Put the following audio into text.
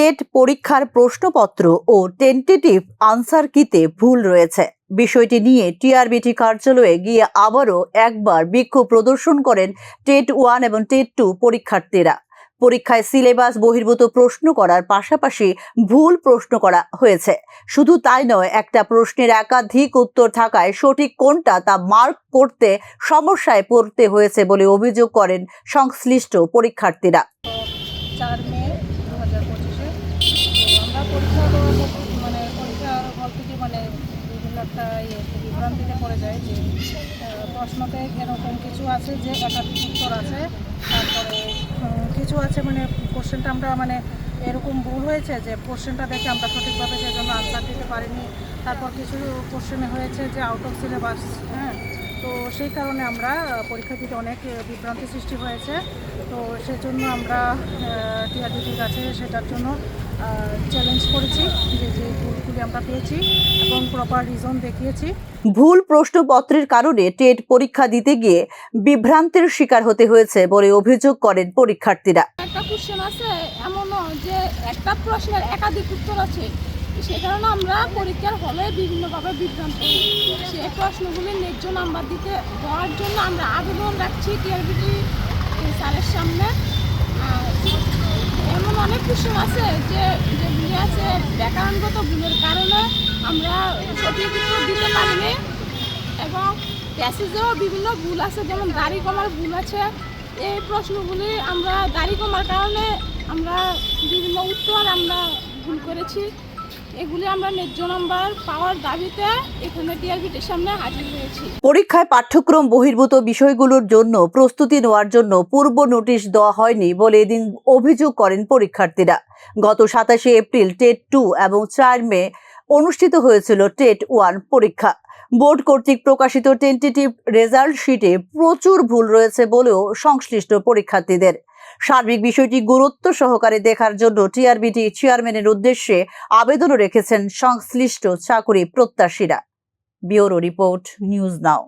TET পরীক্ষার প্রশ্নপত্র ও tentative answer কিতে ভুল রয়েছে। বিষয়টি নিয়ে টিআরবিটি কার্যালয়ে গিয়ে আবারও একবার বিক্ষোভ প্রদর্শন করেন টেট 1 এবং টেট 2 পরীক্ষার্থীরা। পরীক্ষায় সিলেবাস বহির্ভূত প্রশ্ন করার পাশাপাশি ভুল প্রশ্ন করা হয়েছে। শুধু তাই নয়, একটা প্রশ্নের একাধিক উত্তর থাকায় সঠিক কোনটা তা মার্ক করতে সমস্যায় পড়তে হয়েছে বলে অভিযোগ করেন সংশ্লিষ্ট পরীক্ষার্থীরা। 4 মে 2025 আমরা পরীক্ষা বলতে কি বিভিন্ন একটা বিভ্রান্তিতে পড়ে যায় যে প্রশ্নতে এরকম কিছু আছে যে একাধিক উত্তর আছে, তারপরে কিছু আছে কোশ্চেনটা আমরা এরকম ভুল হয়েছে যে কোশ্চেনটা দেখে আমরা সঠিকভাবে সেজন্য আনসার দিতে পারিনি। তারপর কিছু কোশ্চেনে হয়েছে যে আউট অফ সিলেবাস, তো সেই কারণে আমরা পরীক্ষা দিতে অনেক বিভ্রান্তি সৃষ্টি হয়েছে। তো সেজন্য আমরা টিআরবিটির কাছে সেটার জন্য চ্যালেঞ্জ করেছি যে ভুলগুলি আমরা পেয়েছি এবং প্রপার রিজন দেখিয়েছি। ভুল প্রশ্নপত্রের কারণে টেট পরীক্ষা দিতে গিয়ে বিভ্রান্তির শিকার হতে হয়েছে বলে অভিযোগ করেন পরীক্ষার্থীরা। একটা কোশ্চেন আছে এমনও যে একটা প্রশ্নের একাধিক উত্তর আছে, সে কারণে আমরা পরীক্ষার হলে বিভিন্নভাবে বিভ্রান্ত হই। সেই প্রশ্নগুলি ন্যায্য নাম্বার দেওয়ার জন্য আমরা আবেদন রাখছি টিআরবিটি স্যারের সামনে। এমন অনেক কোশ্চেন আছে যেগুলি আছে ব্যাকরণগত ভুলের কারণে আমরা সঠিক উত্তর দিতে পারিনি, এবং প্যাসেজেও বিভিন্ন ভুল আছে, যেমন দাড়ি কমার ভুল আছে। এই প্রশ্নগুলি আমরা দাড়ি কমার কারণে আমরা বিভিন্ন উত্তর আমরা ভুল করেছি। এগুলি আমরা ন্যায্য নাম্বার পাওয়ার দাবিতে এখানে টিআরবিটির সামনে হাজির হয়েছি। পরীক্ষায় পাঠ্যক্রম বহির্ভূত বিষয়গুলোর জন্য প্রস্তুতি নেওয়ার জন্য পূর্ব নোটিশ দেওয়া হয়নি বলে এদিন অভিযোগ করেন পরীক্ষার্থীরা। গত 27 এপ্রিল টেট 2 এবং 4 মে অনুষ্ঠিত হয়েছিল টেট 1 পরীক্ষা। বোর্ড কর্তৃক প্রকাশিত টেন্টেটিভ রেজাল্ট শিটে প্রচুর ভুল রয়েছে বলেও সংশ্লিষ্ট পরীক্ষার্থীদের। সার্বিক বিষয়টি গুরুত্ব সহকারে দেখার জন্য টিআরবিটি চেয়ারম্যানের উদ্দেশ্যে আবেদনও রেখেছেন সংশ্লিষ্ট চাকুরি প্রত্যাশীরা। ব্যুরো রিপোর্ট, নিউজ নাও।